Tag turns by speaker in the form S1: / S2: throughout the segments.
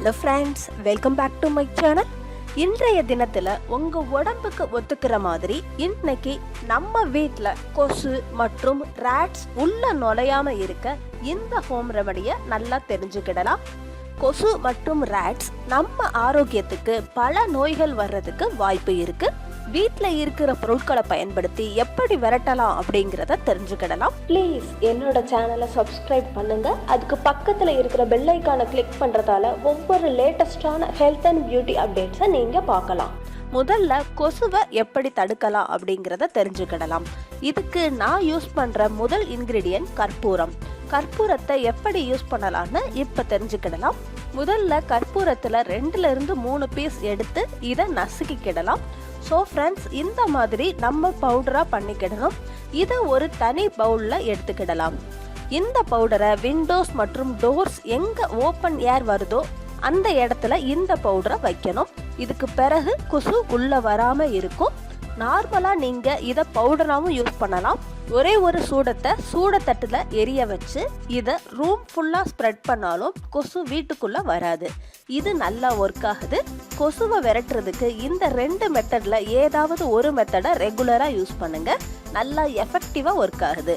S1: Hello friends, welcome back to my channel. இன்றைய தினத்தில் உங்கள் உடம்புக்கு ஒத்துக்கிற மாதிரி இன்னைக்கு நம்ம வீட்டில் கொசு மற்றும் ரேட்ஸ் உள்ள நுழையாம இருக்க இந்த ஹோம் ரெமடியை நல்லா தெரிஞ்சுக்கிடலாம். கொசு மற்றும் ரேட்ஸ் நம்ம ஆரோக்கியத்துக்கு பல நோய்கள் வர்றதுக்கு வாய்ப்பு இருக்கு. வீட்டில் இருக்கிற பொருட்களை பயன்படுத்தி எப்படி விரட்டலாம் அப்படிங்கிறத தெரிஞ்சுக்கிடலாம். ப்ளீஸ் என்னோட சேனலை சப்ஸ்கிரைப் பண்ணுங்க. அதுக்கு பக்கத்தில் இருக்கிற பெல் ஐக்கானை கிளிக் பண்ணுறதால ஒவ்வொரு லேட்டஸ்டான ஹெல்த் அண்ட் பியூட்டி அப்டேட்ஸை நீங்கள் பார்க்கலாம். முதல்ல கொசுவை எப்படி தடுக்கலாம் அப்படிங்கிறத தெரிஞ்சுக்கிடலாம். இதுக்கு நான் யூஸ் பண்ணுற முதல் இன்கிரீடியன்ட் கற்பூரம். கற்பூரத்தை எப்படி யூஸ் பண்ணலான்னு இப்போ தெரிஞ்சுக்கிடலாம். முதல்ல கற்பூரத்தில் 2 to 3 பீஸ் எடுத்து இதை நசுக்கிக்கிடலாம். ஸோ ஃப்ரெண்ட்ஸ், இந்த மாதிரி நம்ம பவுடராக பண்ணிக்கிடணும். இதை ஒரு தனி பவுலில் எடுத்துக்கிடலாம். இந்த பவுடரை விண்டோஸ் மற்றும் டோர்ஸ் எங்கே ஓப்பன் ஏர் வருதோ அந்த இடத்துல இந்த பவுடரை வைக்கணும். இதுக்கு பிறகு கொசு உள்ளே வராமல் இருக்கும். நார்மலாக நீங்கள் இதை பவுடராகவும் யூஸ் பண்ணலாம். ஒரே ஒரு சூடத்தட்டில் எரிய வச்சு இதை ரூம் ஃபுல்லாக ஸ்ப்ரெட் பண்ணாலும் கொசு வீட்டுக்குள்ளே வராது. இது நல்லா ஒர்க் ஆகுது. கொசுவை விரட்டுறதுக்கு இந்த 2 மெத்தடில் ஏதாவது ஒரு மெத்தடை ரெகுலராக யூஸ் பண்ணுங்க. நல்லா எஃபெக்டிவாக ஒர்க் ஆகுது.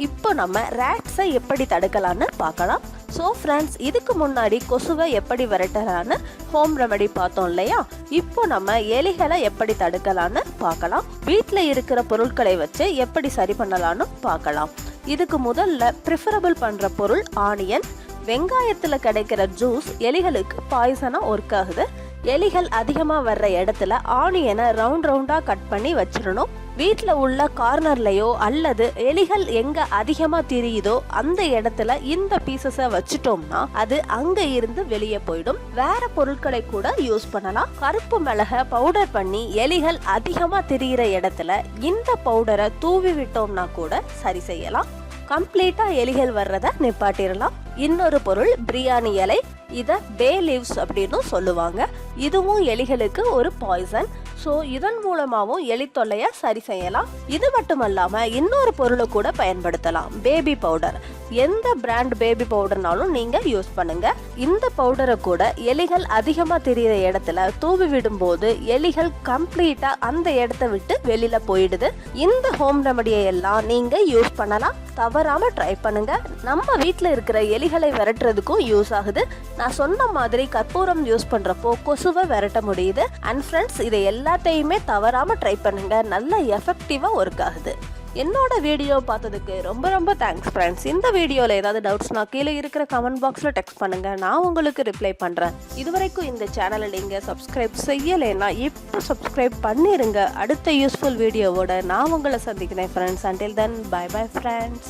S1: இப்போ நம்ம ரேட்ஸை எப்படி தடுக்கலான்னு பார்க்கலாம். ஸோ ஃப்ரெண்ட்ஸ், இதுக்கு முன்னாடி கொசுவை எப்படி விரட்டலான்னு ஹோம் ரெமடி பார்த்தோம் இல்லையா? இப்போ நம்ம எலிகளை எப்படி தடுக்கலான்னு பார்க்கலாம். வீட்டில் இருக்கிற பொருட்களை வச்சு எப்படி சரி பண்ணலான்னு பார்க்கலாம். இதுக்கு முதல்ல ப்ரிஃபரபிள் பண்ணுற பொருள் ஆனியன். வெங்காயத்தில் கிடைக்கிற ஜூஸ் எலிகளுக்கு பாய்சனாக ஒர்க் ஆகுது. எலிகள் அதிகமாக வர்ற இடத்துல ஆனியனை ரவுண்டாக கட் பண்ணி வச்சிடணும். வீட்டில் உள்ள கார்னர்லையோ அல்லது எலிகள் எங்கே அதிகமாக திரியுதோ அந்த இடத்துல இந்த பீசஸை வச்சுட்டோம்னா அது அங்கே இருந்து வெளியே போயிடும். வேற பொருட்களை கூட யூஸ் பண்ணலாம். கருப்பு மிளகை பவுடர் பண்ணி எலிகள் அதிகமாக திரியிற இடத்துல இந்த பவுடரை தூவி விட்டோம்னா கூட சரி செய்யலாம். கம்ப்ளீட்டாக எலிகள் வர்றதை நிப்பாட்டிடலாம். இன்னொரு பொருள் பிரியாணி இலை. இதை பே லீவ்ஸ் அப்படின்னு சொல்லுவாங்க. இதுவும் எலிகளுக்கு ஒரு பாய்சன். ஸோ இதன் மூலமாகவும் எலி தொல்லையை சரி செய்யலாம். இது மட்டும் இல்லாமல் இன்னொரு பொருளை கூட பயன்படுத்தலாம். Baby powder. எந்த பிராண்ட் பேபி பவுடர்னாலும் நீங்கள் யூஸ் பண்ணுங்க. இந்த பவுடரை கூட எலிகள் அதிகமாக தெரிகிற இடத்துல தூவி விடும்போது எலிகள் கம்ப்ளீட்டாக அந்த இடத்த விட்டு வெளியில் போயிடுது. இந்த ஹோம் ரெமடியை எல்லாம் நீங்கள் யூஸ் பண்ணலாம். தவறாமல் ட்ரை பண்ணுங்க. நம்ம வீட்டில் இருக்கிற எலிகளை விரட்டுறதுக்கும் யூஸ் ஆகுது. நான் சொன்ன மாதிரி கற்பூரம் யூஸ் பண்ணுறப்போ கொசுவை விரட்ட முடியுது. அண்ட் ஃப்ரெண்ட்ஸ், இதை எல்லாத்தையுமே தவறாமல் ட்ரை பண்ணுங்க. நல்லா எஃபெக்டிவாக ஒர்க் ஆகுது. என்னோட வீடியோ பார்த்ததுக்கு ரொம்ப தேங்க்ஸ் ஃப்ரெண்ட்ஸ். இந்த வீடியோவில் ஏதாவது டவுட்ஸ்னா கீழே இருக்கிற கமெண்ட் பாக்ஸில் டெக்ஸ்ட் பண்ணுங்க. நான் உங்களுக்கு ரிப்ளை பண்ணுறேன். இதுவரைக்கும் இந்த சேனலை நீங்கள் சப்ஸ்கிரைப் செய்யலைன்னா இப்போ சப்ஸ்கிரைப் பண்ணிடுங்க. அடுத்த யூஸ்ஃபுல் வீடியோவோட நான் உங்களை சந்திக்கிறேன் friends. Until then bye bye friends.